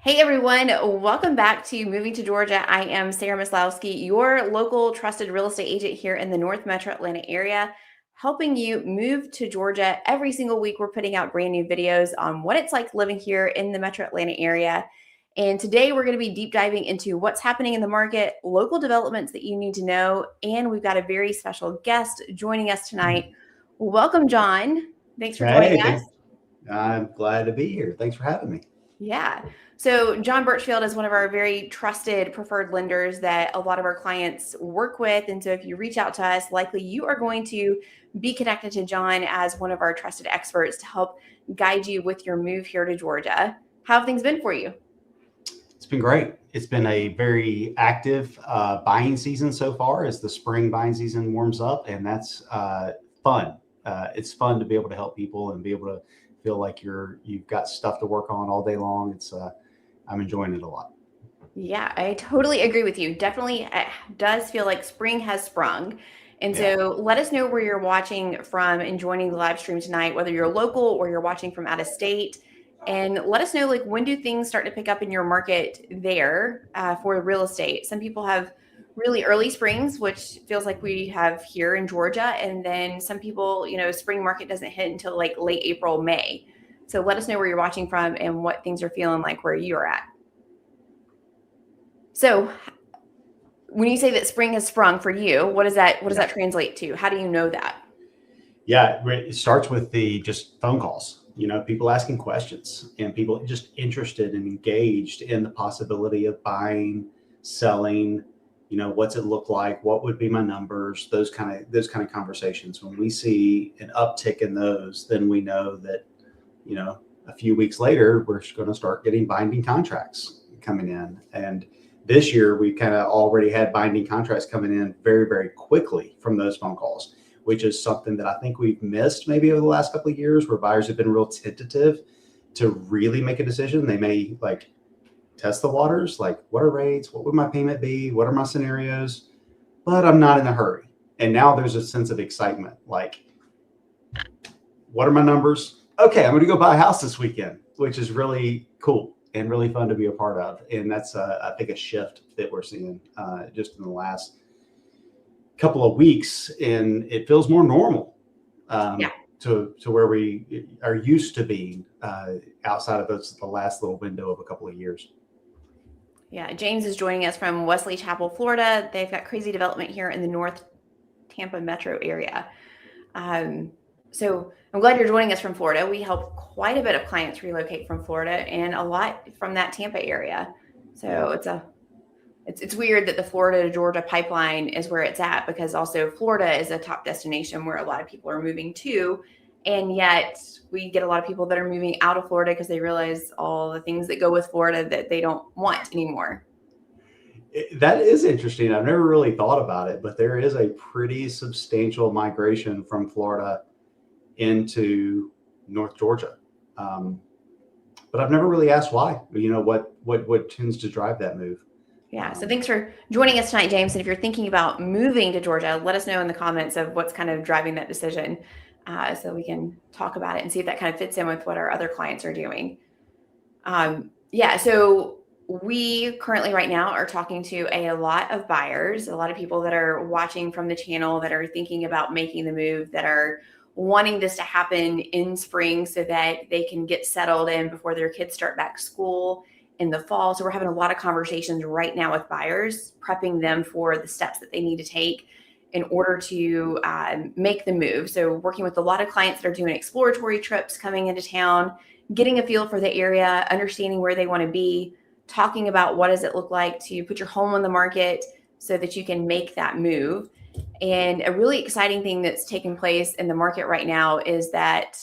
Hey everyone, welcome back to Moving to Georgia. I am Sarah Maslowski, your local trusted real estate agent here in the North Metro Atlanta area, helping you move to Georgia. Every single week, we're putting out brand new videos on what it's like living here in the Metro Atlanta area. And today we're going to be deep diving into what's happening in the market, local developments that you need to know, and we've got a very special guest joining us tonight. Welcome, John. Thanks for joining Hey, us. I'm glad to be here. Thanks for having me. Yeah. So John Birchfield is one of our very trusted preferred lenders that a lot of our clients work with. And so if you reach out to us, likely you are going to be connected to John as one of our trusted experts to help guide you with your move here to Georgia. How have things been for you? It's been great. It's been a very active buying season so far as the spring buying season warms up, and that's fun. It's fun to be able to help people and be able to feel like you've got stuff to work on all day long. I'm enjoying it a lot. Yeah, I totally agree with you. Definitely does feel like spring has sprung. And Yeah. so let us know where you're watching from and joining the live stream tonight, whether you're local or you're watching from out of state. And let us know, like, when do things start to pick up in your market there for real estate? Some people have really early springs, which feels like we have here in Georgia. And then some people, spring market doesn't hit until like late April, May. So let us know where you're watching from and what things are feeling like where you are at. So when you say that spring has sprung for you, what does that translate to? How do you know that? Yeah, it starts with the just phone calls. People asking questions and people just interested and engaged in the possibility of buying, selling. What's it look like? What would be my numbers? Those kind of conversations. When we see an uptick in those, then we know that a few weeks later we're going to start getting binding contracts coming in. And this year we kind of already had binding contracts coming in very, very quickly from those phone calls, which is something that I think we've missed maybe over the last couple of years, where buyers have been real tentative to really make a decision. They may like test the waters, like what are rates? What would my payment be? What are my scenarios? But I'm not in a hurry. And now there's a sense of excitement. Like, what are my numbers? Okay, I'm going to go buy a house this weekend, which is really cool and really fun to be a part of. And that's, I think, a shift that we're seeing just in the last couple of weeks, and it feels more normal Yeah. to where we are used to being outside of the last little window of a couple of years. Yeah. James is joining us from Wesley Chapel, Florida. They've got crazy development here in the North Tampa metro area. So I'm glad you're joining us from Florida. We help quite a bit of clients relocate from Florida and a lot from that Tampa area. So it's weird that the Florida to Georgia pipeline is where it's at, because also Florida is a top destination where a lot of people are moving to. And yet we get a lot of people that are moving out of Florida because they realize all the things that go with Florida that they don't want anymore. That is interesting. I've never really thought about it, but there is a pretty substantial migration from Florida into North Georgia. But I've never really asked why. What tends to drive that move? Yeah. So thanks for joining us tonight, James. And if you're thinking about moving to Georgia, let us know in the comments of what's kind of driving that decision, so we can talk about it and see if that kind of fits in with what our other clients are doing. Yeah. So we currently right now are talking to a lot of buyers, a lot of people that are watching from the channel that are thinking about making the move, that are wanting this to happen in spring so that they can get settled in before their kids start back school in the fall. So we're having a lot of conversations right now with buyers, prepping them for the steps that they need to take in order to make the move. So working with a lot of clients that are doing exploratory trips, coming into town, getting a feel for the area, understanding where they want to be, talking about what does it look like to put your home on the market so that you can make that move. And a really exciting thing that's taking place in the market right now is that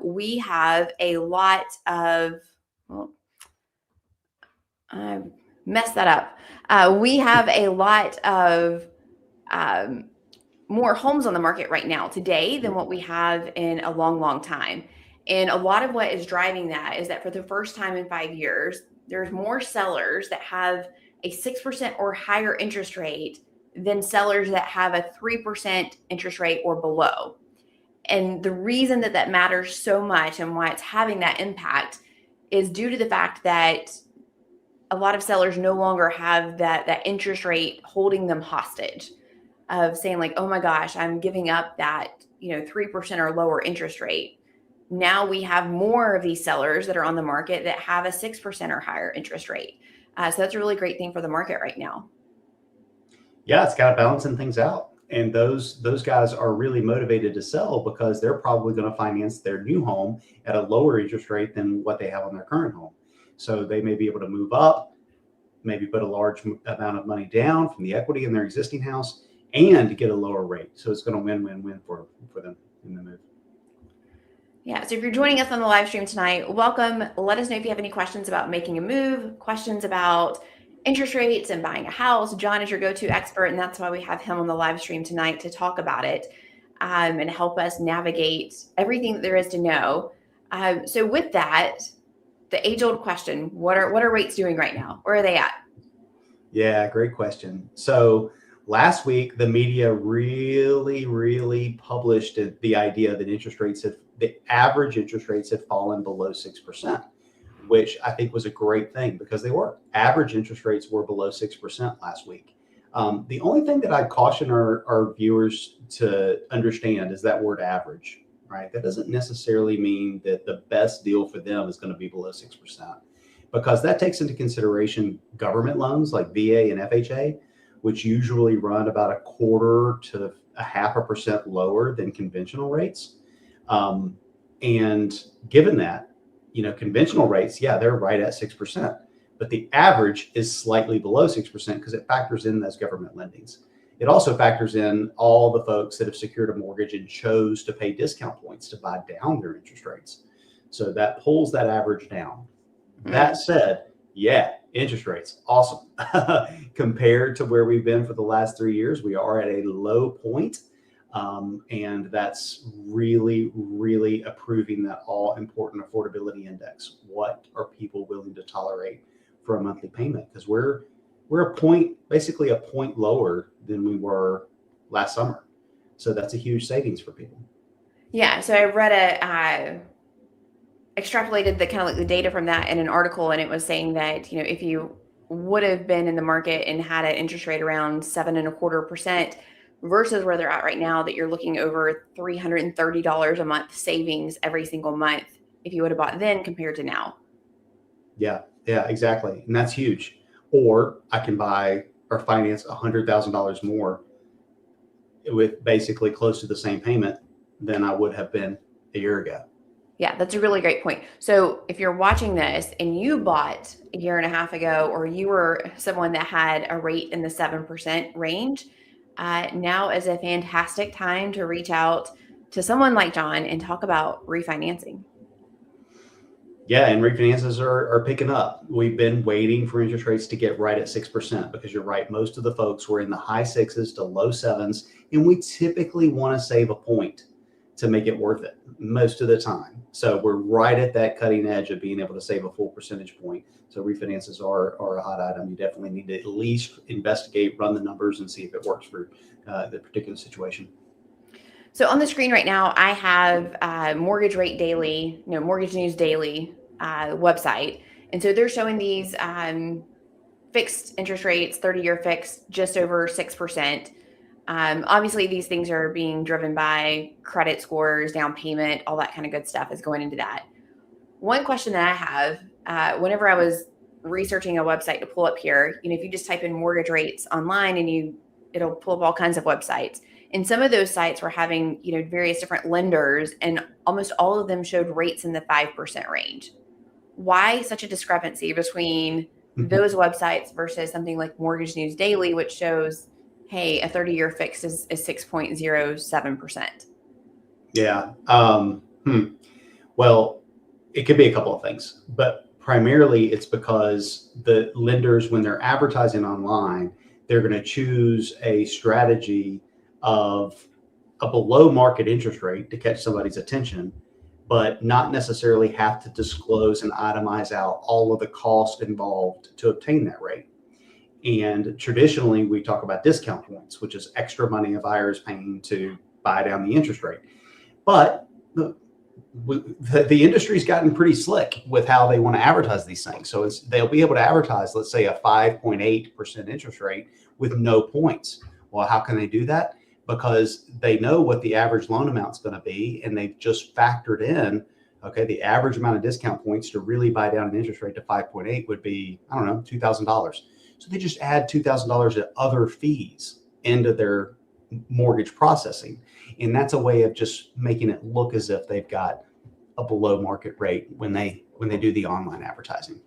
we have a lot of, well, I messed that up. We have a lot of more homes on the market right now today than what we have in a long, long time. And a lot of what is driving that is that for the first time in 5 years, there's more sellers that have a 6% or higher interest rate than sellers that have a 3% interest rate or below. And the reason that matters so much and why it's having that impact is due to the fact that a lot of sellers no longer have that interest rate holding them hostage of saying like, oh my gosh, I'm giving up that, 3% or lower interest rate. Now we have more of these sellers that are on the market that have a 6% or higher interest rate. So that's a really great thing for the market right now. Yeah, it's kind of balancing things out. And those guys are really motivated to sell because they're probably going to finance their new home at a lower interest rate than what they have on their current home. So they may be able to move up, maybe put a large amount of money down from the equity in their existing house and get a lower rate. So it's going to win-win-win for them in the move. Yeah, so if you're joining us on the live stream tonight, welcome. Let us know if you have any questions about making a move, questions about interest rates and buying a house. John is your go-to expert, and that's why we have him on the live stream tonight to talk about it and help us navigate everything that there is to know. So with that, the age-old question, what are rates doing right now? Where are they at? Yeah, great question. So last week, the media really published the idea that the average interest rates had fallen below 6%, which I think was a great thing because they were. Average interest rates were below 6% last week. The only thing that I'd caution our viewers to understand is that word average, right? That doesn't necessarily mean that the best deal for them is going to be below 6%. Because that takes into consideration government loans like VA and FHA, which usually run about 1/4 to 0.5% lower than conventional rates. And given that, conventional rates, yeah, they're right at 6%, but the average is slightly below 6% because it factors in those government lendings. It also factors in all the folks that have secured a mortgage and chose to pay discount points to buy down their interest rates. So that pulls that average down. That said, yeah, interest rates, awesome. Compared to where we've been for the last 3 years, we are at a low point. And that's really approving that all important affordability index. What are people willing to tolerate for a monthly payment? Because we're basically a point lower than we were last summer. So that's a huge savings for people. Yeah. So I read extrapolated the kind of like the data from that in an article, and it was saying that if you would have been in the market and had an interest rate around 7.25% versus where they're at right now, that you're looking over $330 a month savings every single month if you would have bought then compared to now. Yeah, exactly, and that's huge. Or I can buy or finance $100,000 more with basically close to the same payment than I would have been a year ago. Yeah, that's a really great point. So if you're watching this and you bought a year and a half ago, or you were someone that had a rate in the 7% range, now is a fantastic time to reach out to someone like John and talk about refinancing. Yeah, and refinances are picking up. We've been waiting for interest rates to get right at 6% because you're right. Most of the folks were in the high 6s to low 7s, and we typically want to save a point to make it worth it most of the time. So we're right at that cutting edge of being able to save a full percentage point. So refinances are a hot item. You definitely need to at least investigate, run the numbers, and see if it works for the particular situation. So on the screen right now, I have Mortgage Rate Daily, Mortgage News Daily website. And so they're showing these fixed interest rates, 30-year fixed, just over 6%. Obviously, these things are being driven by credit scores, down payment, all that kind of good stuff is going into that. One question that I have, whenever I was researching a website to pull up here, if you just type in mortgage rates online and it'll pull up all kinds of websites. And some of those sites were having, various different lenders, and almost all of them showed rates in the 5% range. Why such a discrepancy between those websites versus something like Mortgage News Daily, which shows, hey, a 30-year fix is 6.07%? Yeah. Well, it could be a couple of things, but primarily it's because the lenders, when they're advertising online, they're going to choose a strategy of a below market interest rate to catch somebody's attention, but not necessarily have to disclose and itemize out all of the cost involved to obtain that rate. And traditionally, we talk about discount points, which is extra money a buyer is paying to buy down the interest rate. But the industry's gotten pretty slick with how they want to advertise these things. So they'll be able to advertise, let's say, a 5.8% interest rate with no points. Well, how can they do that? Because they know what the average loan amount is going to be, and they've just factored in, okay, the average amount of discount points to really buy down an interest rate to 5.8 would be, I don't know, $2,000. So they just add $2,000 of other fees into their mortgage processing. And that's a way of just making it look as if they've got a below market rate when they do the online advertising.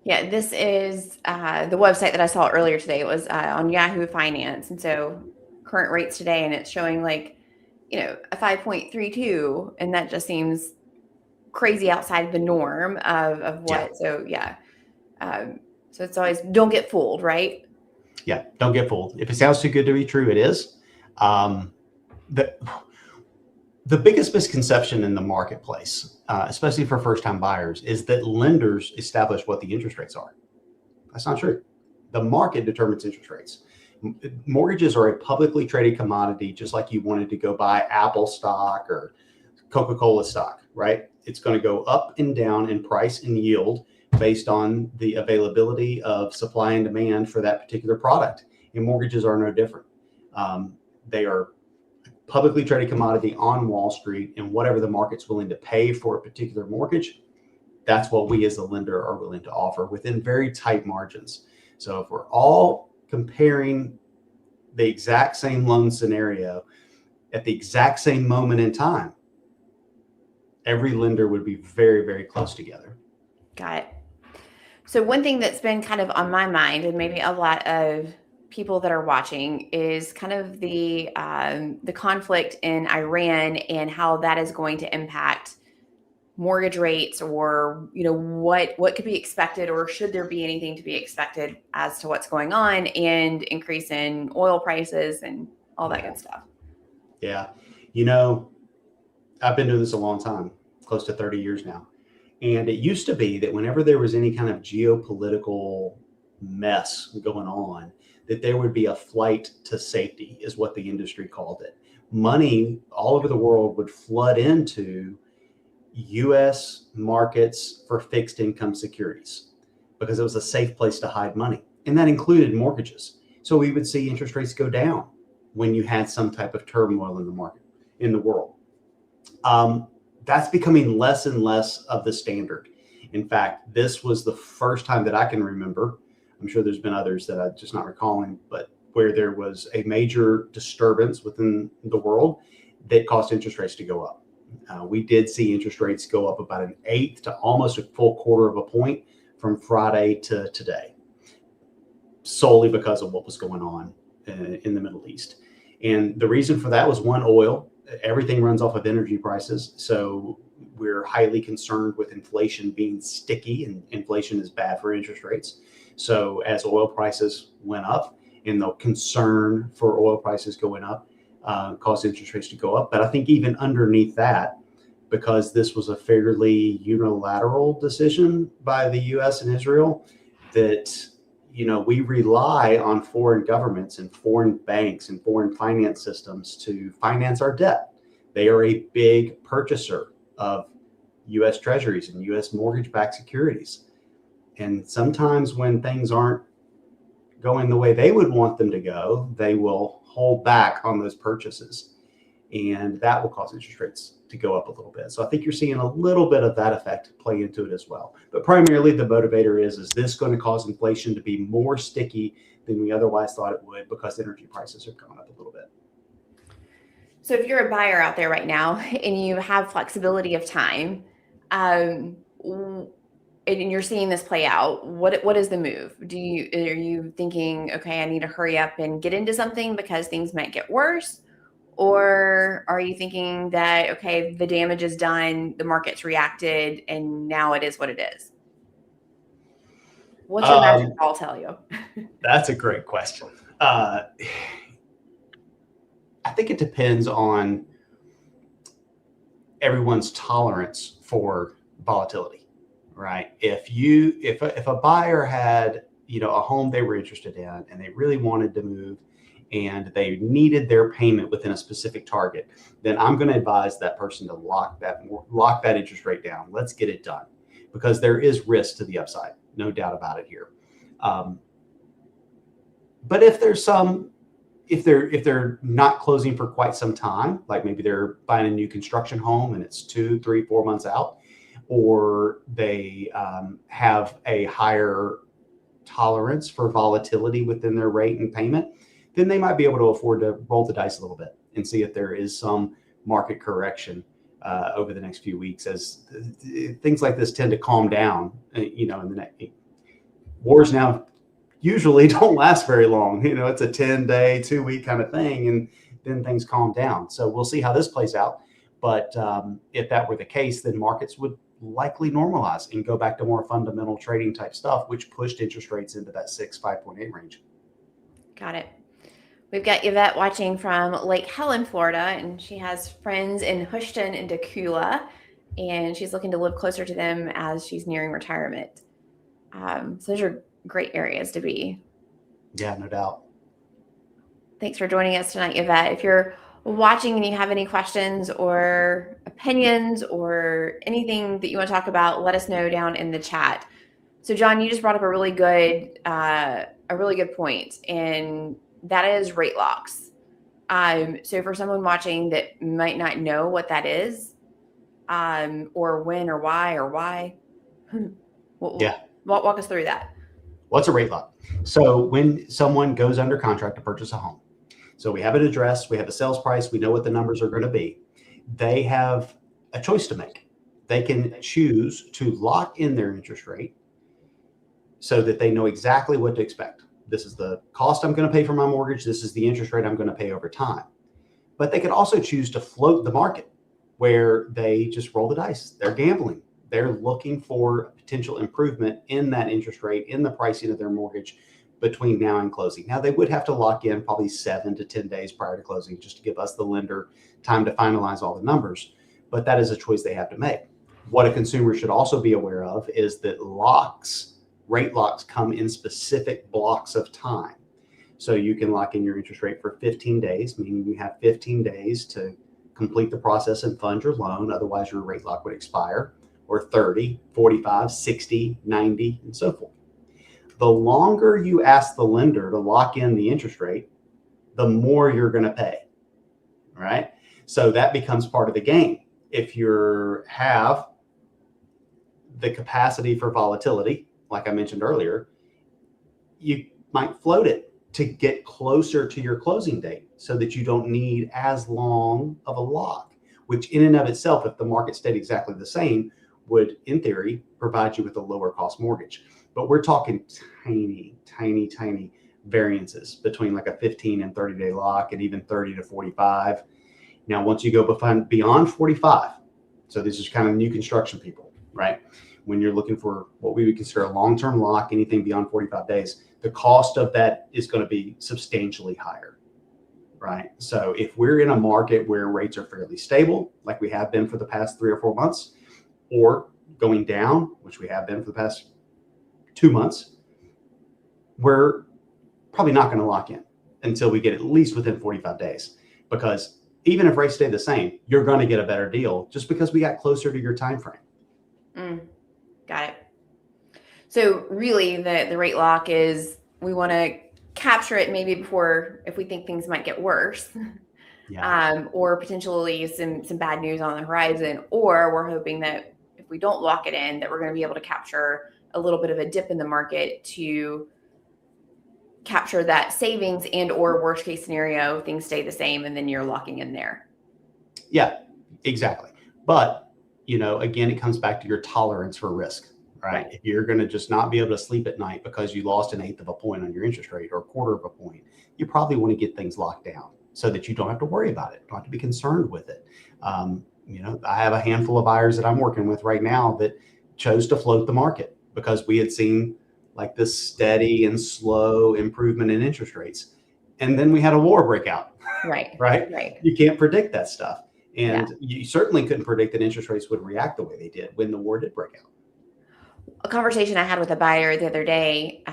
Yeah, this is the website that I saw earlier today. It was on Yahoo Finance. And so current rates today, and it's showing like, a 5.32. And that just seems crazy outside the norm of what. Yeah. So yeah. So it's always, don't get fooled, right? Yeah, don't get fooled. If it sounds too good to be true, it is. The biggest misconception in the marketplace, especially for first-time buyers, is that lenders establish what the interest rates are. That's not true. The market determines interest rates. Mortgages are a publicly traded commodity, just like you wanted to go buy Apple stock or Coca-Cola stock, right? It's going to go up and down in price and yield based on the availability of supply and demand for that particular product. And mortgages are no different. They are publicly traded commodity on Wall Street, and whatever the market's willing to pay for a particular mortgage, that's what we as a lender are willing to offer within very tight margins. So if we're all comparing the exact same loan scenario at the exact same moment in time, every lender would be very, very close together. Got it. So one thing that's been kind of on my mind, and maybe a lot of people that are watching, is kind of the conflict in Iran and how that is going to impact mortgage rates, or what could be expected, or should there be anything to be expected as to what's going on, and increase in oil prices and all that good stuff. Yeah. I've been doing this a long time, close to 30 years now. And it used to be that whenever there was any kind of geopolitical mess going on, that there would be a flight to safety, is what the industry called it. Money all over the world would flood into U.S. markets for fixed income securities because it was a safe place to hide money. And that included mortgages. So we would see interest rates go down when you had some type of turmoil in the market, in the world. That's becoming less and less of the standard. In fact, this was the first time that I can remember, I'm sure there's been others that I'm just not recalling, but where there was a major disturbance within the world that caused interest rates to go up. We did see interest rates go up about 1/8 to almost a full 1/4 of a point from Friday to today, solely because of what was going on in the Middle East. And the reason for that was, one, oil. Everything runs off of energy prices. So we're highly concerned with inflation being sticky, and inflation is bad for interest rates. So as oil prices went up, and the concern for oil prices going up caused interest rates to go up. But I think even underneath that, because this was a fairly unilateral decision by the U.S. and Israel, that we rely on foreign governments and foreign banks and foreign finance systems to finance our debt. They are a big purchaser of U.S. treasuries and U.S. mortgage-backed securities. And sometimes when things aren't going the way they would want them to go, they will hold back on those purchases. And that will cause interest rates to go up a little bit. So I think you're seeing a little bit of that effect play into it as well. But primarily the motivator is this going to cause inflation to be more sticky than we otherwise thought it would, because energy prices have gone up a little bit. So if you're a buyer out there right now and you have flexibility of time, and you're seeing this play out, what is the move? Are you thinking, okay, I need to hurry up and get into something because things might get worse? Or are you thinking that, okay, the damage is done, the market's reacted, and now it is what it is? What's your magic ball tell you? That's a great question. I think it depends on everyone's tolerance for volatility, right? If a buyer had a home they were interested in and they really wanted to move, and they needed their payment within a specific target, then I'm going to advise that person to lock that interest rate down. Let's get it done, because there is risk to the upside, no doubt about it here. But if they're not closing for quite some time, like maybe they're buying a new construction home and it's 2, 3, 4 months out, or they have a higher tolerance for volatility within their rate and payment, then they might be able to afford to roll the dice a little bit and see if there is some market correction over the next few weeks, as things like this tend to calm down. In the next wars now usually don't last very long. It's a 10-day, 2-week kind of thing, and then things calm down. So we'll see how this plays out. But if that were the case, then markets would likely normalize and go back to more fundamental trading type stuff, which pushed interest rates into that 5.8 range. Got it. We've got Yvette watching from Lake Helen, Florida, and she has friends in Houston and Decula, and she's looking to live closer to them as she's nearing retirement. So those are great areas to be. Yeah, no doubt. Thanks for joining us tonight, Yvette. If you're watching and you have any questions or opinions or anything that you want to talk about, let us know down in the chat. So John, you just brought up a really good point, and that is rate locks. So for someone watching that might not know what that is, or when or why, walk us through that. What's a rate lock? So when someone goes under contract to purchase a home, so we have an address, we have a sales price, we know what the numbers are going to be. They have a choice to make. They can choose to lock in their interest rate so that they know exactly what to expect. This is the cost I'm going to pay for my mortgage. This is the interest rate I'm going to pay over time. But they could also choose to float the market, where they just roll the dice. They're gambling. They're looking for potential improvement in that interest rate, in the pricing of their mortgage between now and closing. Now, they would have to lock in probably 7 to 10 days prior to closing, just to give us, the lender, time to finalize all the numbers. But that is a choice they have to make. What a consumer should also be aware of is that rate locks come in specific blocks of time. So you can lock in your interest rate for 15 days, meaning you have 15 days to complete the process and fund your loan. Otherwise, your rate lock would expire, or 30, 45, 60, 90, and so forth. The longer you ask the lender to lock in the interest rate, the more you're going to pay, right? So that becomes part of the game. If you have the capacity for volatility, like I mentioned earlier, you might float it to get closer to your closing date so that you don't need as long of a lock, which in and of itself, if the market stayed exactly the same, would, in theory, provide you with a lower cost mortgage. But we're talking tiny variances between like a 15 and 30-day lock, and even 30 to 45. Now, once you go beyond 45, so this is kind of new construction people, right? When you're looking for what we would consider a long-term lock, anything beyond 45 days, the cost of that is going to be substantially higher, right? So if we're in a market where rates are fairly stable, like we have been for the past 3 or 4 months, or going down, which we have been for the past 2 months, we're probably not going to lock in until we get at least within 45 days. Because even if rates stay the same, you're going to get a better deal just because we got closer to your time frame. Got it. So really the rate lock is, we want to capture it maybe before, if we think things might get worse, or potentially some bad news on the horizon, or we're hoping that if we don't lock it in, that we're going to be able to capture a little bit of a dip in the market to capture that savings, and or worst case scenario, things stay the same and then you're locking in there. Yeah, exactly. But, again, it comes back to your tolerance for risk, right? If you're going to just not be able to sleep at night because you lost 1/8 of a point on your interest rate, or 1/4 of a point, you probably want to get things locked down so that you don't have to worry about it, don't have to be concerned with it. I have a handful of buyers that I'm working with right now that chose to float the market because we had seen like this steady and slow improvement in interest rates. And then we had a war break out. Right. You can't predict that stuff. And you certainly couldn't predict that interest rates would react the way they did when the war did break out. A conversation I had with a buyer the other day,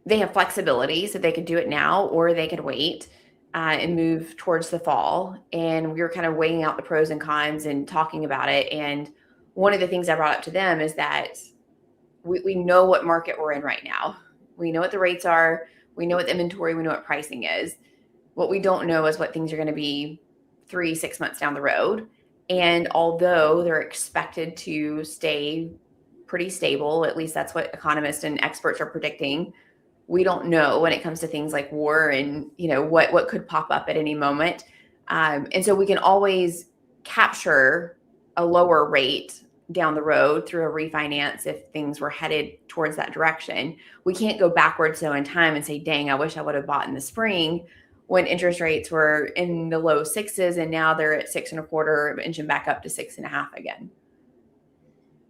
they have flexibility, so they could do it now or they could wait. and move towards the fall. And we were kind of weighing out the pros and cons and talking about it. And one of the things I brought up to them is that we know what market we're in right now. We know what the rates are. We know what the inventory, we know what pricing is. What we don't know is what things are going to be 3-6 months down the road. And although they're expected to stay pretty stable, at least that's what economists and experts are predicting, we don't know when it comes to things like war and what could pop up at any moment. And so we can always capture a lower rate down the road through a refinance if things were headed towards that direction. We can't go backwards though in time and say, dang, I wish I would have bought in the spring when interest rates were in the low sixes and now they're at 6.25, inching back up to 6.5 again.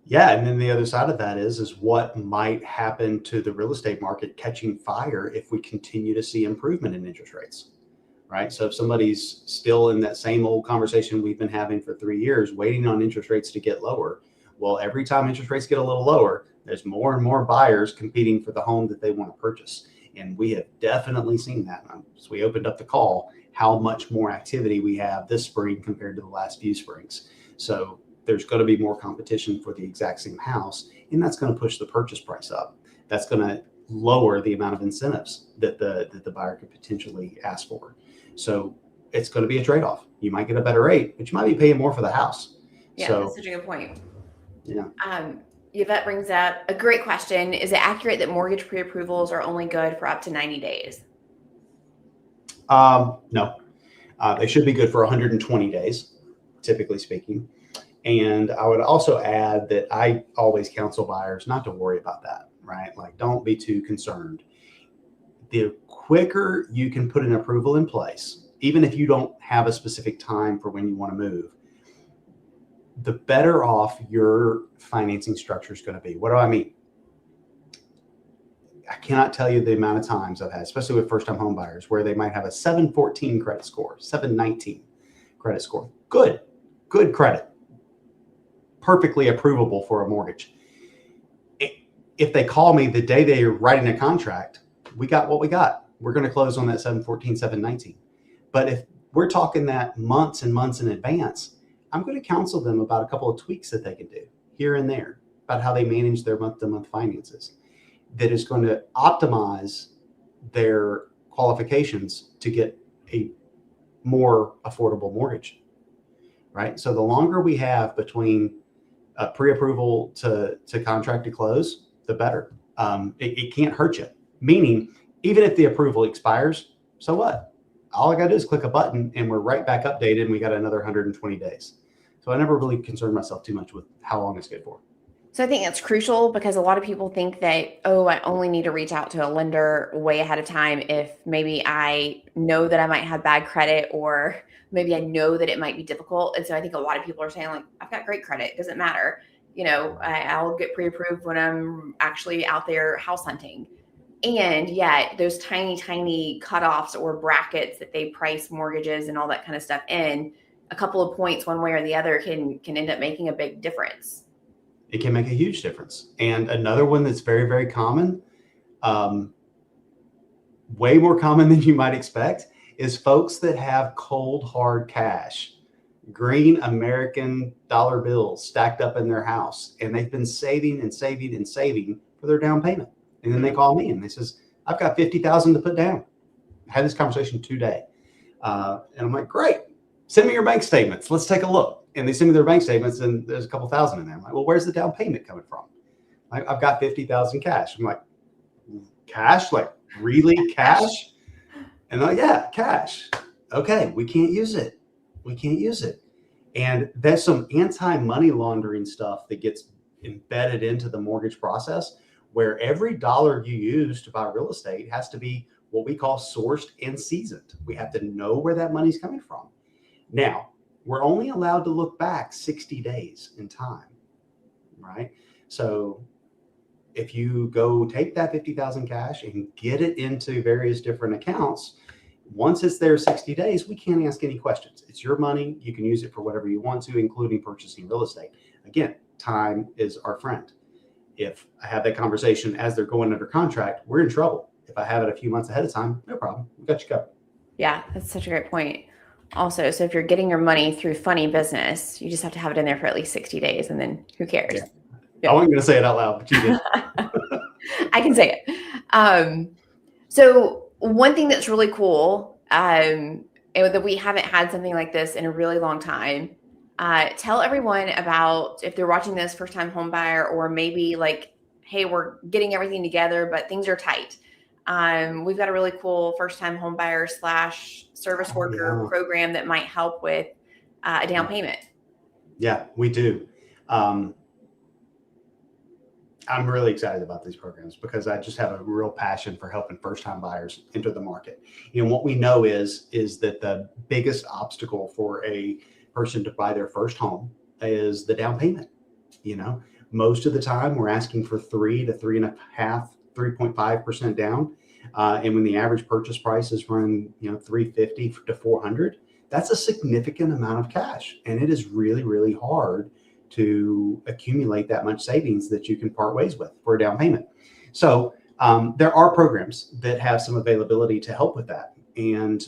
Yeah, and then the other side of that is what might happen to the real estate market catching fire if we continue to see improvement in interest rates, right? So if somebody's still in that same old conversation we've been having for 3 years, waiting on interest rates to get lower, well, every time interest rates get a little lower, there's more and more buyers competing for the home that they want to purchase. And we have definitely seen that. As we opened up the call, how much more activity we have this spring compared to the last few springs. So there's going to be more competition for the exact same house, and that's going to push the purchase price up. That's going to lower the amount of incentives that the buyer could potentially ask for. So it's going to be a trade-off. You might get a better rate, but you might be paying more for the house. Yeah, so, that's such a good point. Yeah. That brings up a great question. Is it accurate that mortgage pre-approvals are only good for up to 90 days? No. They should be good for 120 days, typically speaking. And I would also add that I always counsel buyers not to worry about that, right? Like, don't be too concerned. The quicker you can put an approval in place, even if you don't have a specific time for when you want to move, the better off your financing structure is going to be. What do I mean? I cannot tell you the amount of times I've had, especially with first-time home buyers, where they might have a 714 credit score, 719 credit score. Good credit. Perfectly approvable for a mortgage. If they call me the day they're writing a contract, we got what we got. We're going to close on that 714, 719. But if we're talking that months and months in advance, I'm going to counsel them about a couple of tweaks that they can do here and there about how they manage their month-to-month finances that is going to optimize their qualifications to get a more affordable mortgage, right? So the longer we have between pre-approval to contract to close, the better. It can't hurt you. Meaning, even if the approval expires, so what? All I got to do is click a button and we're right back updated and we got another 120 days. So I never really concerned myself too much with how long it's good for. So I think that's crucial because a lot of people think that, I only need to reach out to a lender way ahead of time if maybe I know that I might have bad credit or maybe I know that it might be difficult. And so I think a lot of people are saying, like, I've got great credit. It doesn't matter. I'll get pre-approved when I'm actually out there house hunting. And yet those tiny cutoffs or brackets that they price mortgages and all that kind of stuff in, a couple of points one way or the other can end up making a big difference. It can make a huge difference. And another one that's very, very common, way more common than you might expect, is folks that have cold, hard cash, green American dollar bills stacked up in their house. And they've been saving and saving and saving for their down payment. And then they call me and they says, I've got $50,000 to put down. I had this conversation today. And I'm like, great, send me your bank statements. Let's take a look. And they send me their bank statements and there's a couple thousand in there. I'm like, well, where's the down payment coming from? I've got 50,000 cash. I'm like, cash? Like, really cash? And they're like, yeah, cash. Okay, we can't use it. We can't use it. And there's some anti-money laundering stuff that gets embedded into the mortgage process, where every dollar you use to buy real estate has to be what we call sourced and seasoned. We have to know where that money's coming from. Now, we're only allowed to look back 60 days in time, right? So if you go take that 50,000 cash and get it into various different accounts, once it's there 60 days, we can't ask any questions. It's your money. You can use it for whatever you want to, including purchasing real estate. Again, time is our friend. If I have that conversation as they're going under contract, we're in trouble. If I have it a few months ahead of time, no problem. We got you covered. Yeah, that's such a great point. Also, so if you're getting your money through funny business, you just have to have it in there for at least 60 days and then who cares? Yeah. I wasn't going to say it out loud, but you did. I can say it. So one thing that's really cool, and that we haven't had something like this in a really long time. Tell everyone about, if they're watching this, first time home buyer, or maybe like, hey, we're getting everything together, but things are tight. We've got a really cool first time home buyer / service worker program that might help with a down payment. Yeah, we do. I'm really excited about these programs because I just have a real passion for helping first-time buyers enter the market. What we know is that the biggest obstacle for a person to buy their first home is the down payment. Most of the time we're asking for 3 to 3.5, 3.5% down. And when the average purchase price is running, $350 to $400, that's a significant amount of cash. And it is really, really hard to accumulate that much savings that you can part ways with for a down payment. So there are programs that have some availability to help with that. And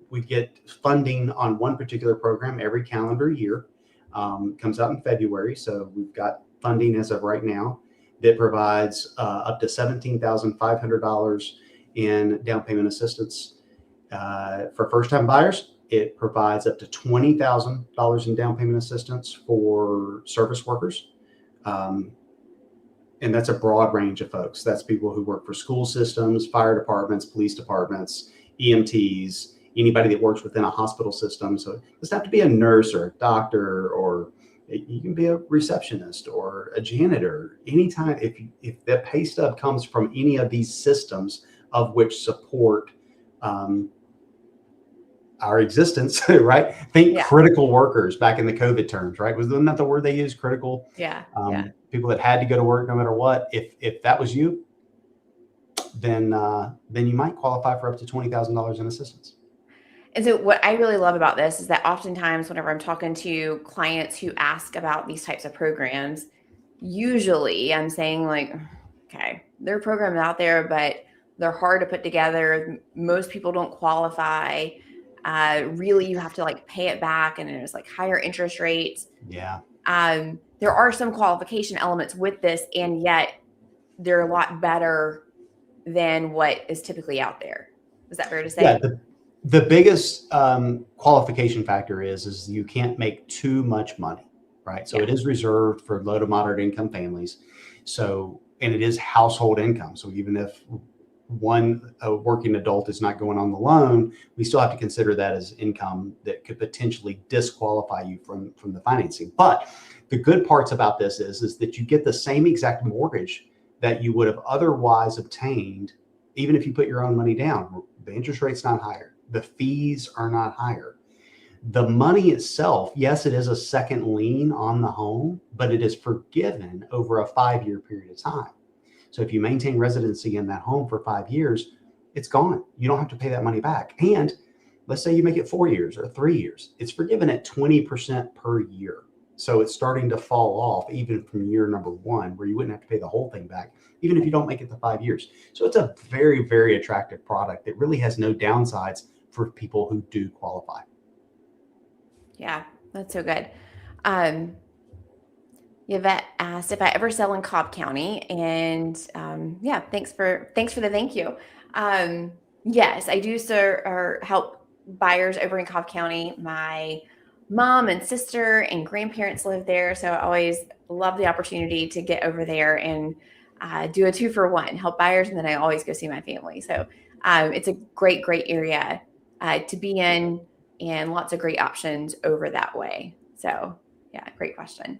we get funding on one particular program every calendar year. Comes out in February. So we've got funding as of right now that provides up to $17,500 in down payment assistance for first-time buyers. It provides up to $20,000 in down payment assistance for service workers. And that's a broad range of folks. That's people who work for school systems, fire departments, police departments, EMTs, anybody that works within a hospital system. So it doesn't have to be a nurse or a doctor, or you can be a receptionist or a janitor. Anytime, if the pay stub comes from any of these systems of which support our existence, right? Think critical workers back in the COVID terms, right? Wasn't that the word they used? Critical. Yeah. People that had to go to work no matter what. If that was you, then you might qualify for up to $20,000 in assistance. And so what I really love about this is that oftentimes whenever I'm talking to clients who ask about these types of programs, usually I'm saying like, okay, there are programs out there, but they're hard to put together. Most people don't qualify. Really, you have to like pay it back, and there's like higher interest rates. Yeah. There are some qualification elements with this, and yet they're a lot better than what is typically out there. Is that fair to say? Yeah. The biggest qualification factor is you can't make too much money, right? So it is reserved for low to moderate income families. So, and it is household income. So even if a working adult is not going on the loan, we still have to consider that as income that could potentially disqualify you from the financing. But the good parts about this is that you get the same exact mortgage that you would have otherwise obtained, even if you put your own money down. The interest rate's not higher. The fees are not higher. The money itself, yes, it is a second lien on the home, but it is forgiven over a 5-year period of time. So if you maintain residency in that home for 5 years, it's gone. You don't have to pay that money back. And let's say you make it 4 years or 3 years, it's forgiven at 20% per year. So it's starting to fall off even from year number 1, where you wouldn't have to pay the whole thing back, even if you don't make it to 5 years. So it's a very, very attractive product that really has no downsides for people who do qualify. Yeah, that's so good. Yvette asked if I ever sell in Cobb County, and thanks for the thank you. Yes, I do help buyers over in Cobb County. My mom and sister and grandparents live there, so I always love the opportunity to get over there and do a 2-for-1, help buyers, and then I always go see my family. So it's a great area to be in, and lots of great options over that way. So yeah, great question.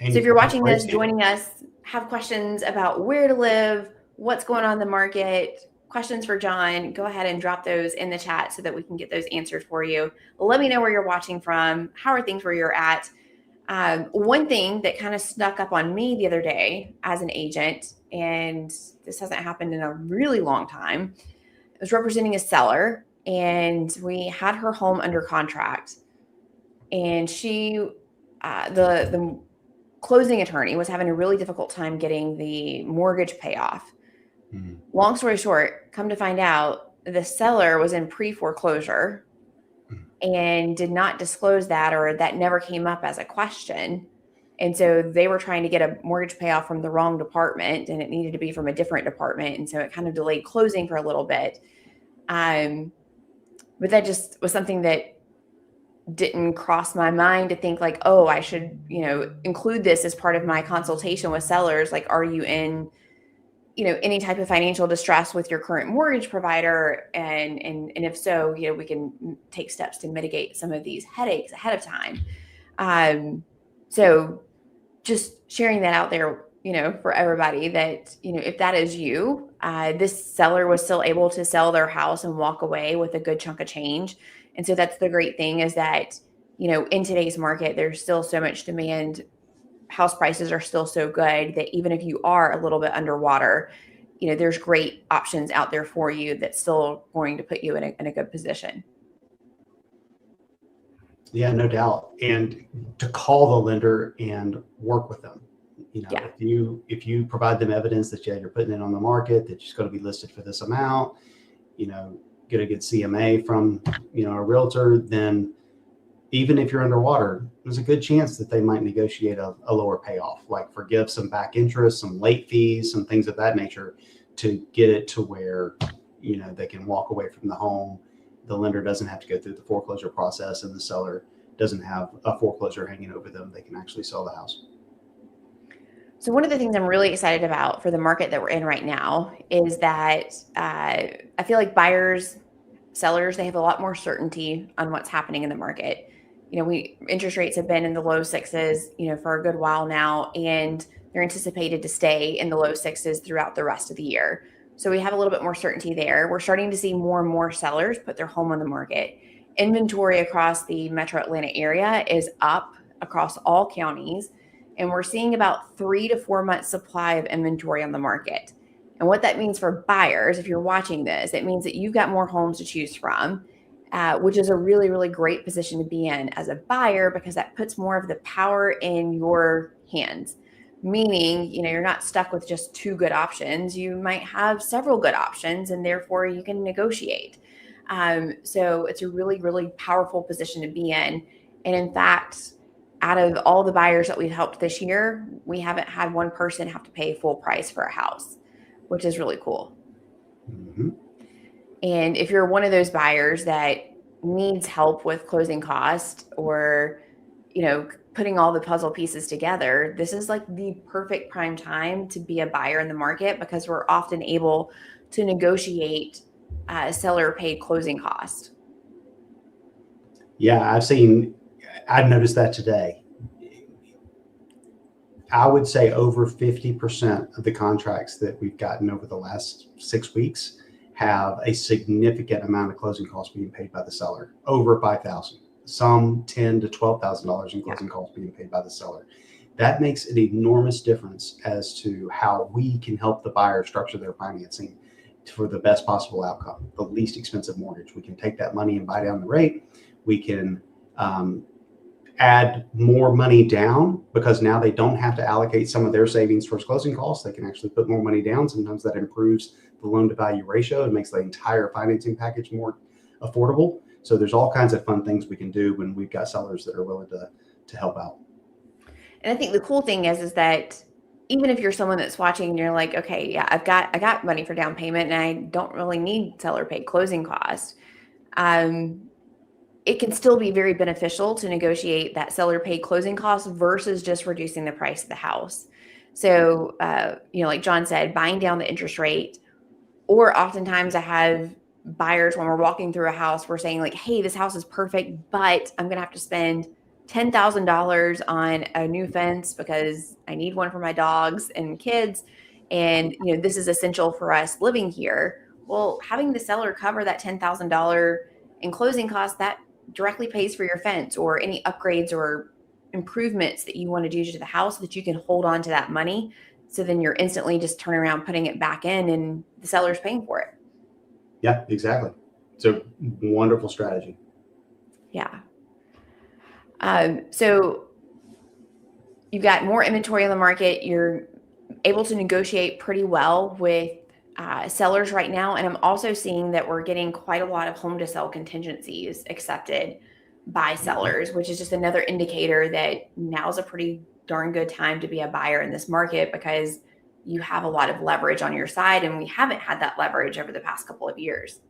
So if you're watching this, joining us, have questions about where to live, what's going on in the market, questions for John, go ahead and drop those in the chat so that we can get those answered for you. Let me know where you're watching from. How are things where you're at? One thing that kind of snuck up on me the other day as an agent, and this hasn't happened in a really long time, I was representing a seller, and we had her home under contract, and she, the closing attorney was having a really difficult time getting the mortgage payoff. Long story short, come to find out, the seller was in pre-foreclosure and did not disclose that, or that never came up as a question. And so they were trying to get a mortgage payoff from the wrong department, and it needed to be from a different department. And so it kind of delayed closing for a little bit. But that just was something that didn't cross my mind to think like, oh, I should, include this as part of my consultation with sellers. Like, are you in, any type of financial distress with your current mortgage provider? And if so, we can take steps to mitigate some of these headaches ahead of time. So just sharing that out there, for everybody that, if that is you, this seller was still able to sell their house and walk away with a good chunk of change. And so that's the great thing, is that, in today's market, there's still so much demand. House prices are still so good that even if you are a little bit underwater, there's great options out there for you that's still going to put you in a good position. Yeah, no doubt. And to call the lender and work with them. Yeah. If you provide them evidence that you're putting it on the market, that it's going to be listed for this amount, get a good CMA from, a realtor, then even if you're underwater, there's a good chance that they might negotiate a lower payoff, like forgive some back interest, some late fees, some things of that nature, to get it to where, they can walk away from the home. The lender doesn't have to go through the foreclosure process, and the seller doesn't have a foreclosure hanging over them. They can actually sell the house. So one of the things I'm really excited about for the market that we're in right now is that I feel like buyers, sellers, they have a lot more certainty on what's happening in the market. Interest rates have been in the low sixes, for a good while now, and they're anticipated to stay in the low sixes throughout the rest of the year. So we have a little bit more certainty there. We're starting to see more and more sellers put their home on the market. Inventory across the metro Atlanta area is up across all counties, and we're seeing about 3 to 4 months supply of inventory on the market. And what that means for buyers, if you're watching this, it means that you've got more homes to choose from, which is a really, really great position to be in as a buyer, because that puts more of the power in your hands. Meaning, you're not stuck with just 2 good options. You might have several good options, and therefore you can negotiate. So it's a really, really powerful position to be in. And in fact, out of all the buyers that we've helped this year, we haven't had one person have to pay full price for a house, which is really cool. Mm-hmm. And if you're one of those buyers that needs help with closing costs, or, putting all the puzzle pieces together, this is like the perfect prime time to be a buyer in the market, because we're often able to negotiate seller paid closing costs. Yeah, I've noticed that today. I would say over 50% of the contracts that we've gotten over the last 6 weeks have a significant amount of closing costs being paid by the seller, over $5,000, some $10,000 to $12,000 in closing costs being paid by the seller. That makes an enormous difference as to how we can help the buyer structure their financing for the best possible outcome, the least expensive mortgage. We can take that money and buy down the rate. We can add more money down, because now they don't have to allocate some of their savings towards closing costs. They can actually put more money down. Sometimes that improves the loan to value ratio and makes the entire financing package more affordable. So there's all kinds of fun things we can do when we've got sellers that are willing to help out. And I think the cool thing is that even if you're someone that's watching and you're like, okay, yeah, I got money for down payment and I don't really need seller paid closing costs, it can still be very beneficial to negotiate that seller paid closing costs versus just reducing the price of the house. So, like John said, buying down the interest rate, or oftentimes I have buyers, when we're walking through a house, we're saying like, hey, this house is perfect, but I'm going to have to spend $10,000 on a new fence because I need one for my dogs and kids. And, this is essential for us living here. Well, having the seller cover that $10,000 in closing costs, that directly pays for your fence or any upgrades or improvements that you want to do to the house, so that you can hold on to that money. So then you're instantly just turning around, putting it back in, and the seller's paying for it. Yeah, exactly. It's a wonderful strategy. Yeah. So you've got more inventory on the market. You're able to negotiate pretty well with sellers right now. And I'm also seeing that we're getting quite a lot of home to sell contingencies accepted by sellers, which is just another indicator that now's a pretty darn good time to be a buyer in this market, because you have a lot of leverage on your side, and we haven't had that leverage over the past couple of years.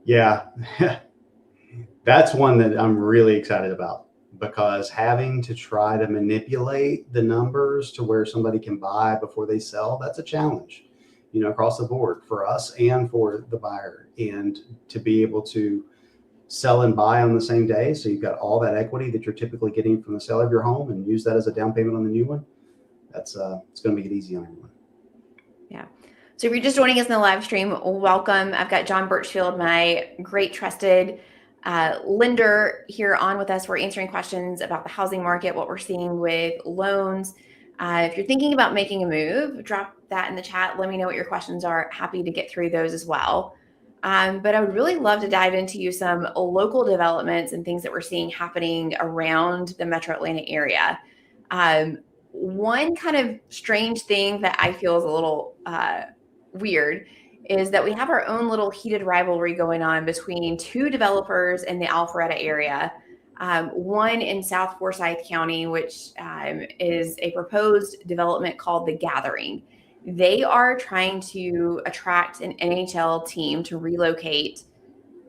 Yeah, that's one that I'm really excited about, because having to try to manipulate the numbers to where somebody can buy before they sell, that's a challenge, across the board for us and for the buyer. And to be able to sell and buy on the same day, so you've got all that equity that you're typically getting from the sale of your home and use that as a down payment on the new one, that's it's going to make it easy on everyone. Yeah. So if you're just joining us in the live stream, welcome. I've got John Birchfield, my great trusted lender, here on with us. We're answering questions about the housing market, what we're seeing with loans. If you're thinking about making a move, drop that in the chat. Let me know what your questions are. Happy to get through those as well. But I would really love to dive into some local developments and things that we're seeing happening around the Metro Atlanta area. One kind of strange thing that I feel is a little weird is that we have our own little heated rivalry going on between two developers in the Alpharetta area. One in South Forsyth County, which is a proposed development called The Gathering. They are trying to attract an NHL team to relocate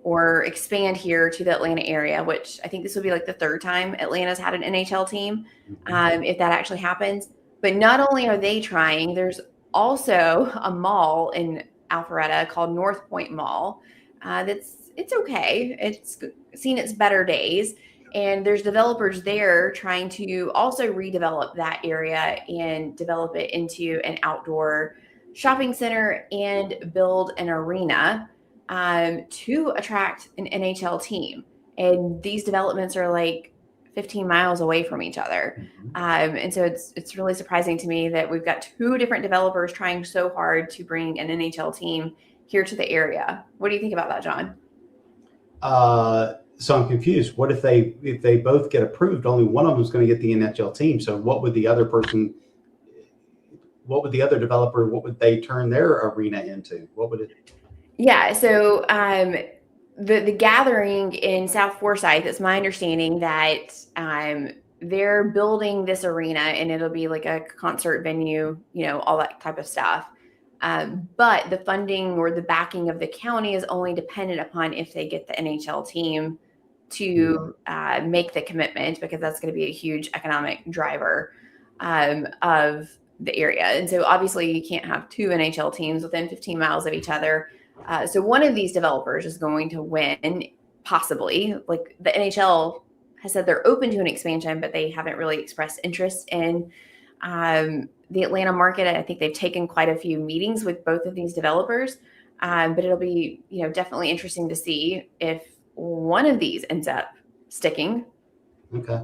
or expand here to the Atlanta area, which I think this will be like the third time Atlanta's had an NHL team, if that actually happens. But not only are they trying, there's also a mall in Alpharetta called North Point Mall. It's okay. It's seen its better days. And there's developers there trying to also redevelop that area and develop it into an outdoor shopping center and build an arena to attract an NHL team. And these developments are like 15 miles away from each other. And so it's really surprising to me that we've got two different developers trying so hard to bring an NHL team here to the area. What do you think about that, John? So I'm confused. What if they both get approved? Only one of them is going to get the NHL team. So what would the other developer, what would they turn their arena into? What would it? Yeah. So the Gathering in South Forsyth, it's my understanding that they're building this arena, and it'll be like a concert venue, all that type of stuff. But the funding or the backing of the county is only dependent upon if they get the NHL team to make the commitment, because that's going to be a huge economic driver of the area. And so obviously you can't have two NHL teams within 15 miles of each other. So one of these developers is going to win, possibly. Like, the NHL has said they're open to an expansion, but they haven't really expressed interest in the Atlanta market. I think they've taken quite a few meetings with both of these developers, but it'll be, definitely interesting to see if one of these ends up sticking. Okay.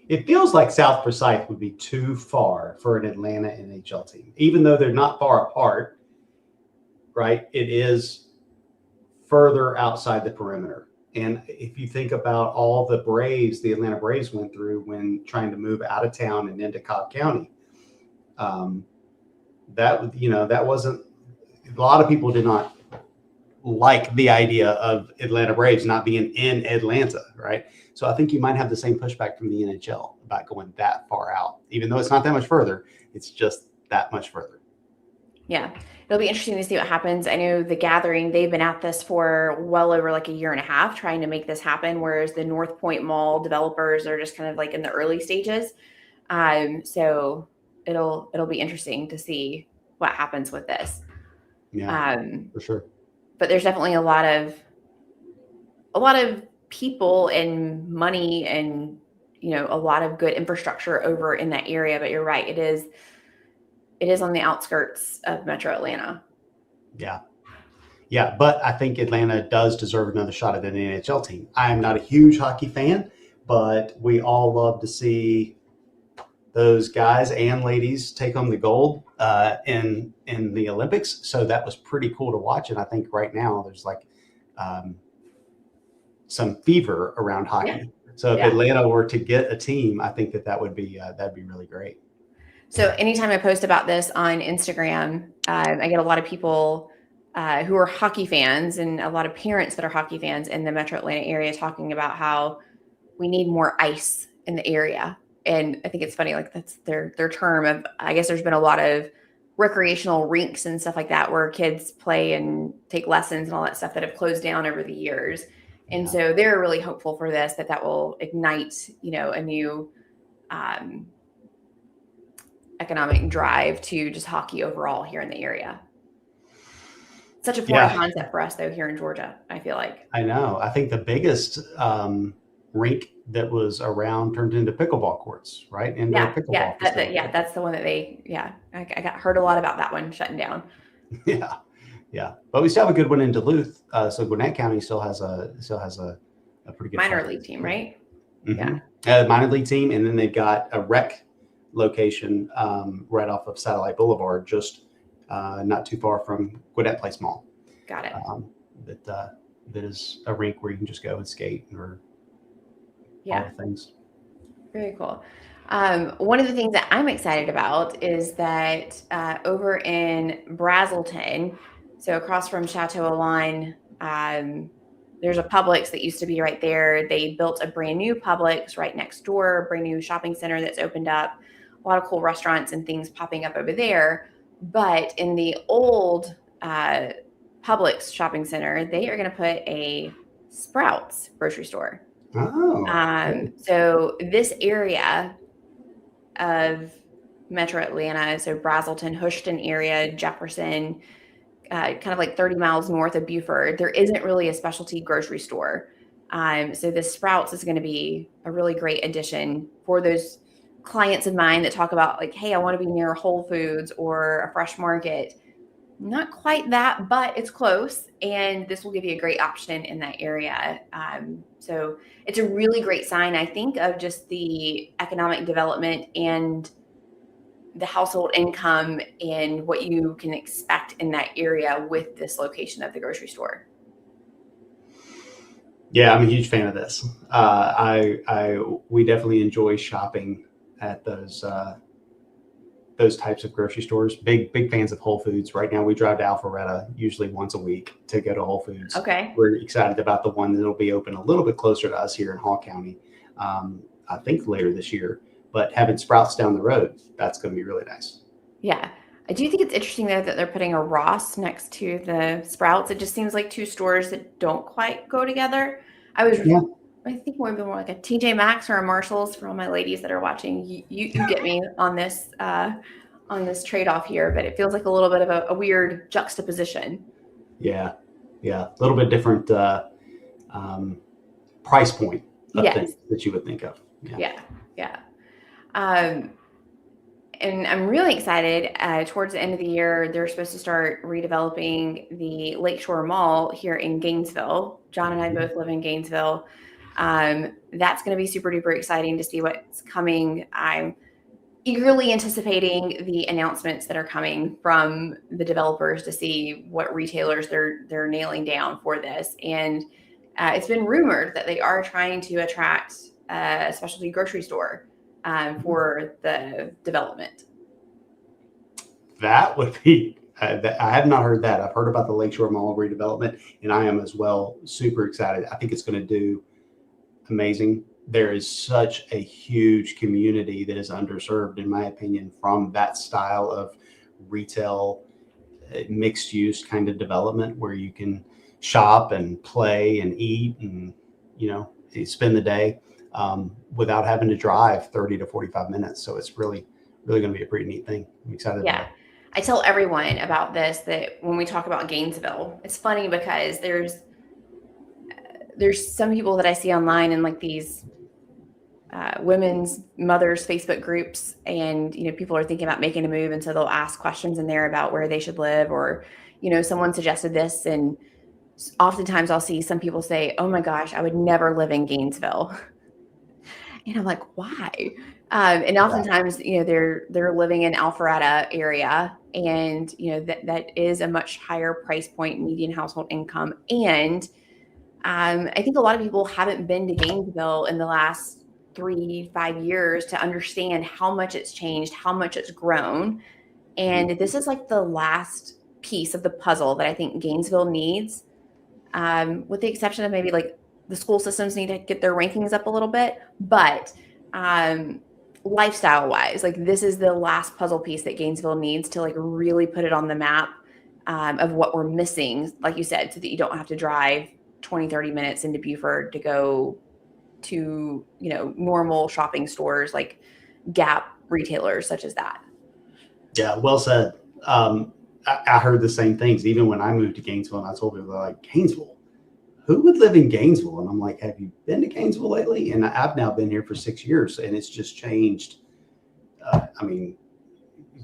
It feels like South Forsyth would be too far for an Atlanta NHL team, even though they're not far apart, right? It is further outside the perimeter. And if you think about all the Atlanta Braves went through when trying to move out of town and into Cobb County, that wasn't, a lot of people did not like the idea of Atlanta Braves not being in Atlanta, right? So I think you might have the same pushback from the NHL about going that far out, even though it's not that much further. It's just that much further. Yeah, it'll be interesting to see what happens. I know the Gathering, they've been at this for well over like a year and a half trying to make this happen, whereas the North Point Mall developers are just kind of like in the early stages. So it'll be interesting to see what happens with this. Yeah, for sure. But there's definitely a lot of people and money and a lot of good infrastructure over in that area. But you're right, it is on the outskirts of Metro Atlanta. Yeah, but I think Atlanta does deserve another shot at an NHL team. I am not a huge hockey fan, but we all love to see those guys and ladies take home the gold in the Olympics. So that was pretty cool to watch. And I think right now there's like some fever around hockey. Yeah. So if Atlanta were to get a team, I think that'd be really great. So anytime I post about this on Instagram, I get a lot of people who are hockey fans and a lot of parents that are hockey fans in the Metro Atlanta area talking about how we need more ice in the area. And I think it's funny, like that's their term of, I guess there's been a lot of recreational rinks and stuff like that where kids play and take lessons and all that stuff that have closed down over the years. And so they're really hopeful for this, that will ignite, a new economic drive to just hockey overall here in the area. Such a foreign concept for us, though, here in Georgia, I feel like. I know. I think the biggest rink that was around turned into pickleball courts, right? Pickleball that's the one that I got heard a lot about that one shutting down. Yeah. But we still have a good one in Duluth. So Gwinnett County still has a pretty good minor league team, right? Mm-hmm. Yeah. Minor league team, and then they've got a rec location right off of Satellite Boulevard, just not too far from Gwinnett Place Mall. Got it. That is a rink where you can just go and skate or all the things. Very cool. One of the things that I'm excited about is that over in Brazelton, so across from Chateau Alon, there's a Publix that used to be right there. They built a brand new Publix right next door, a brand new shopping center that's opened up, a lot of cool restaurants and things popping up over there. But in the old Publix shopping center, they are going to put a Sprouts grocery store. Oh. So this area of Metro Atlanta, so Brazelton, Houston area, Jefferson, kind of like 30 miles north of Beaufort, there isn't really a specialty grocery store. So this Sprouts is going to be a really great addition for those clients of mine that talk about like, hey, I want to be near Whole Foods or a fresh market. Not quite that, but it's close. And this will give you a great option in that area. So it's a really great sign, I think, of just the economic development and the household income and what you can expect in that area with this location of the grocery store. Yeah, I'm a huge fan of this. We definitely enjoy shopping at those types of grocery stores. Big fans of Whole Foods. Right now, we drive to Alpharetta usually once a week to go to Whole Foods. Okay. We're excited about the one that'll be open a little bit closer to us here in Hall County. I think later this year. But having Sprouts down the road, that's going to be really nice. Yeah. I do think it's interesting, though, that they're putting a Ross next to the Sprouts. It just seems like two stores that don't quite go together. I think more like a TJ Maxx or a Marshalls for all my ladies that are watching. You get me on this trade-off here, but it feels like a little bit of a weird juxtaposition. Yeah. A little bit different price point of things that you would think of. Yeah. And I'm really excited. Towards the end of the year, they're supposed to start redeveloping the Lakeshore Mall here in Gainesville. John and I both live in Gainesville. That's going to be super duper exciting to see what's coming. I'm eagerly anticipating the announcements that are coming from the developers to see what retailers they're nailing down for this. And it's been rumored that they are trying to attract a specialty grocery store for the development. That would be, I have not heard that. I've heard about the Lakeshore Mall redevelopment, and I am as well super excited. I think it's going to do amazing. There is such a huge community that is underserved, in my opinion, from that style of retail, mixed use kind of development where you can shop and play and eat and, spend the day without having to drive 30 to 45 minutes. So it's really going to be a pretty neat thing. I'm excited about it. I tell everyone about this, that when we talk about Gainesville, it's funny because there's some people that I see online in like these women's mothers Facebook groups, and people are thinking about making a move, and so they'll ask questions in there about where they should live, or someone suggested this, and oftentimes I'll see some people say, oh my gosh, I would never live in Gainesville. And I'm like, why? And oftentimes, they're living in Alpharetta area, and that is a much higher price point, median household income. And I think a lot of people haven't been to Gainesville in the last 3-5 years to understand how much it's changed, how much it's grown. And this is like the last piece of the puzzle that I think Gainesville needs, with the exception of maybe like the school systems need to get their rankings up a little bit. But lifestyle wise, like this is the last puzzle piece that Gainesville needs to like really put it on the map, of what we're missing, like you said, so that you don't have to drive 20-30 minutes into Buford to go to, normal shopping stores like Gap retailers such as that. Yeah, well said. I heard the same things. Even when I moved to Gainesville, and I told people, they're like, Gainesville? Who would live in Gainesville? And I'm like, have you been to Gainesville lately? And I've now been here for 6 years, and it's just changed. I mean,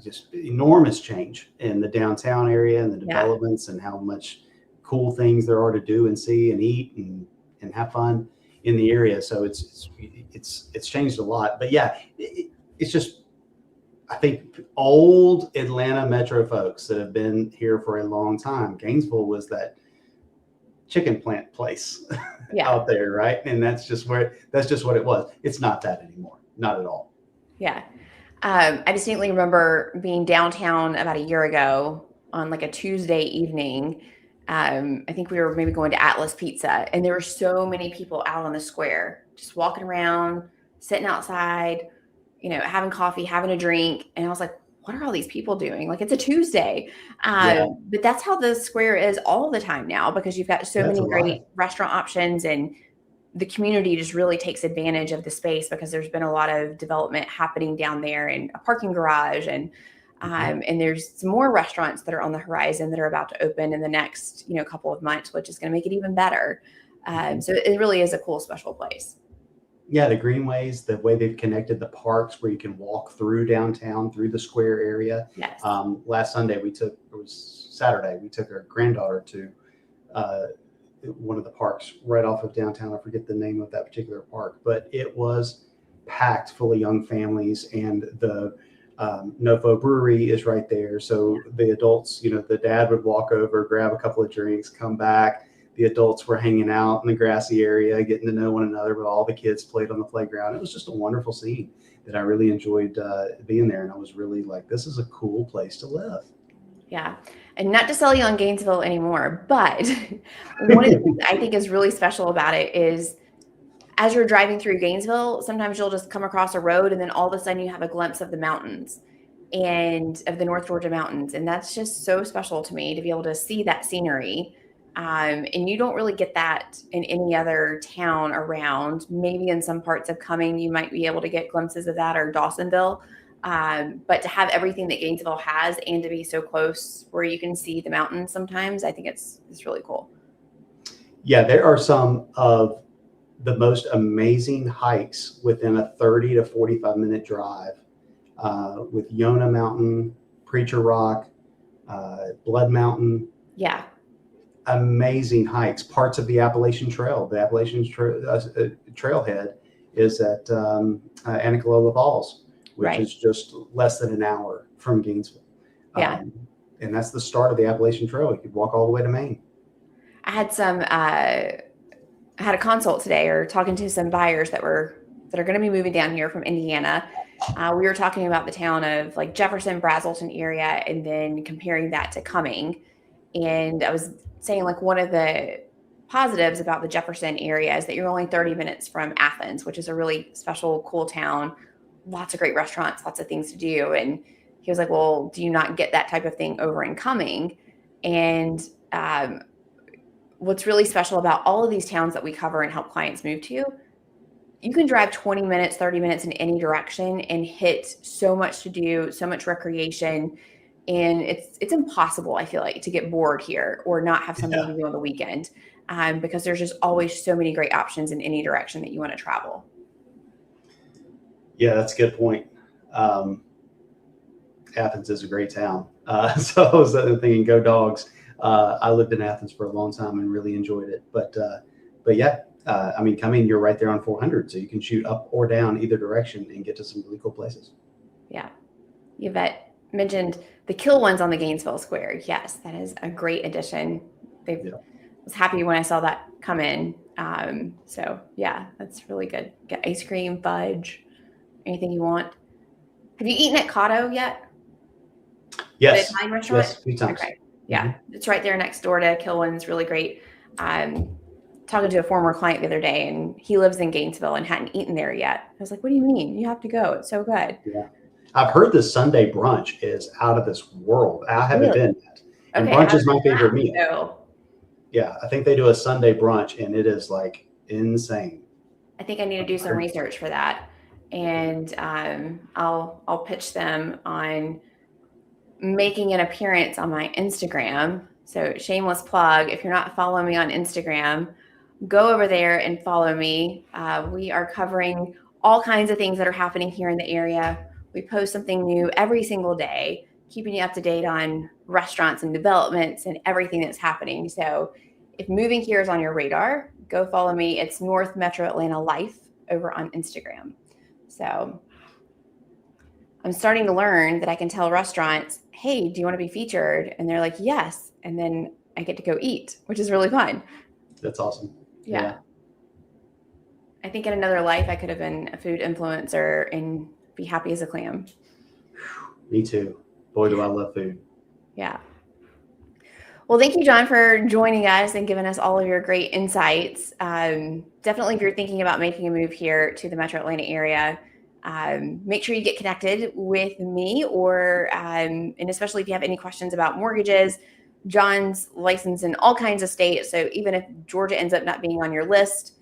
just enormous change in the downtown area and the developments and how much cool things there are to do and see and eat and have fun in the area. So it's changed a lot. But yeah, it's just, I think old Atlanta metro folks that have been here for a long time, Gainesville was that chicken plant place out there, right? And that's just what it was. It's not that anymore. Not at all. Yeah. I distinctly remember being downtown about a year ago on like a Tuesday evening. I think we were maybe going to Atlas Pizza, and there were so many people out on the square, just walking around, sitting outside, having coffee, having a drink. And I was like, what are all these people doing? Like, it's a Tuesday. But that's how the square is all the time now, because you've got so many great restaurant options, and the community just really takes advantage of the space because there's been a lot of development happening down there, and a parking garage, and there's some more restaurants that are on the horizon that are about to open in the next, couple of months, which is going to make it even better. So it really is a cool, special place. Yeah, the greenways, the way they've connected the parks where you can walk through downtown, through the square area. Yes. Last Sunday, it was Saturday, we took our granddaughter to one of the parks right off of downtown. I forget the name of that particular park, but it was packed full of young families, and the Nofo Brewery is right there. So the adults, the dad would walk over, grab a couple of drinks, come back. The adults were hanging out in the grassy area, getting to know one another, but all the kids played on the playground. It was just a wonderful scene that I really enjoyed being there. And I was really like, this is a cool place to live. Yeah. And not to sell you on Gainesville anymore, but one of the things I think is really special about it is, as you're driving through Gainesville, sometimes you'll just come across a road, and then all of a sudden you have a glimpse of the mountains and of the North Georgia mountains. And that's just so special to me, to be able to see that scenery. And you don't really get that in any other town around. Maybe in some parts of Cumming, you might be able to get glimpses of that, or Dawsonville. But to have everything that Gainesville has, and to be so close where you can see the mountains sometimes, I think it's really cool. Yeah, there are some of the most amazing hikes within a 30 to 45 minute drive, with Yona Mountain, Preacher Rock, Blood Mountain. Yeah. Amazing hikes. Parts of the Appalachian Trail. The Appalachian Trailhead is at Anacolola Falls, which is just less than an hour from Gainesville. Yeah. And that's the start of the Appalachian Trail. You could walk all the way to Maine. I had a consult today, or talking to some buyers that are going to be moving down here from Indiana. We were talking about the town of like Jefferson, Brazelton area, and then comparing that to Cumming. And I was saying, like, one of the positives about the Jefferson area is that you're only 30 minutes from Athens, which is a really special, cool town. Lots of great restaurants, lots of things to do. And he was like, well, do you not get that type of thing over in Cumming? And what's really special about all of these towns that we cover and help clients move to, you can drive 20 minutes, 30 minutes in any direction and hit so much to do, so much recreation. And it's impossible, I feel like, to get bored here or not have something to do on the weekend, because there's just always so many great options in any direction that you want to travel. Yeah, that's a good point. Athens is a great town. So I was thinking, go Dogs. I lived in Athens for a long time and really enjoyed it. But yeah, I mean, Cumming, you're right there on 400, so you can shoot up or down either direction and get to some really cool places. Yeah. Yvette mentioned the Kill Ones on the Gainesville Square. Yes, that is a great addition. I was happy when I saw that come in. So yeah, that's really good. Get ice cream, fudge, anything you want. Have you eaten at Cotto yet? The Yes, Italian restaurant? yes, a few times. Okay. Yeah. It's right there next door to Kilwin's. Really great. Talking to a former client the other day, and he lives in Gainesville and hadn't eaten there yet. I was like, what do you mean? You have to go. It's so good. Yeah. I've heard the Sunday brunch is out of this world. I haven't Really? been yet. And Okay. brunch is my favorite meal. So Yeah, I think they do a Sunday brunch and it is like insane. I think I need to do some research for that. And I'll pitch them on making an appearance on my Instagram. So shameless plug, if you're not following me on Instagram, go over there and follow me. We are covering all kinds of things that are happening here in the area. We post something new every single day, keeping you up to date on restaurants and developments and everything that's happening. So if moving here is on your radar, go follow me. It's North Metro Atlanta Life over on Instagram. So I'm starting to learn that I can tell restaurants, hey, do you want to be featured? And they're like, yes. And then I get to go eat, which is really fun. That's awesome. Yeah. I think in another life, I could have been a food influencer and be happy as a clam. Me too. Boy, do I love food. Yeah. Well, thank you, John, for joining us and giving us all of your great insights. Definitely, if you're thinking about making a move here to the Metro Atlanta area, make sure you get connected with me and especially if you have any questions about mortgages. John's licensed in all kinds of states. So even if Georgia ends up not being on your list,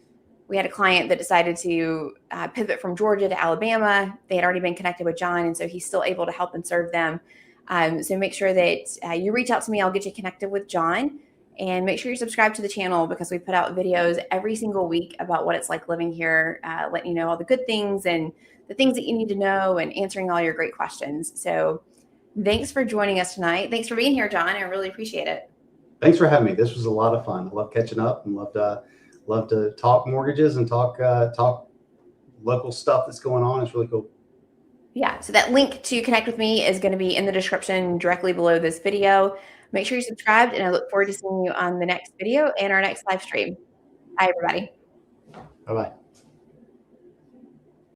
we had a client that decided to pivot from Georgia to Alabama. They had already been connected with John, and so he's still able to help and serve them. So make sure that you reach out to me. I'll get you connected with John, and make sure you subscribe to the channel because we put out videos every single week about what it's like living here, letting you know all the good things and the things that you need to know and answering all your great questions. So thanks for joining us tonight. Thanks for being here, John. I really appreciate it. Thanks for having me. This was a lot of fun. I love catching up and love to talk mortgages and talk local stuff that's going on. It's really cool. Yeah, so that link to connect with me is going to be in the description directly below this video. Make sure you're subscribed, and I look forward to seeing you on the next video and our next live stream. Bye, everybody. Bye-bye.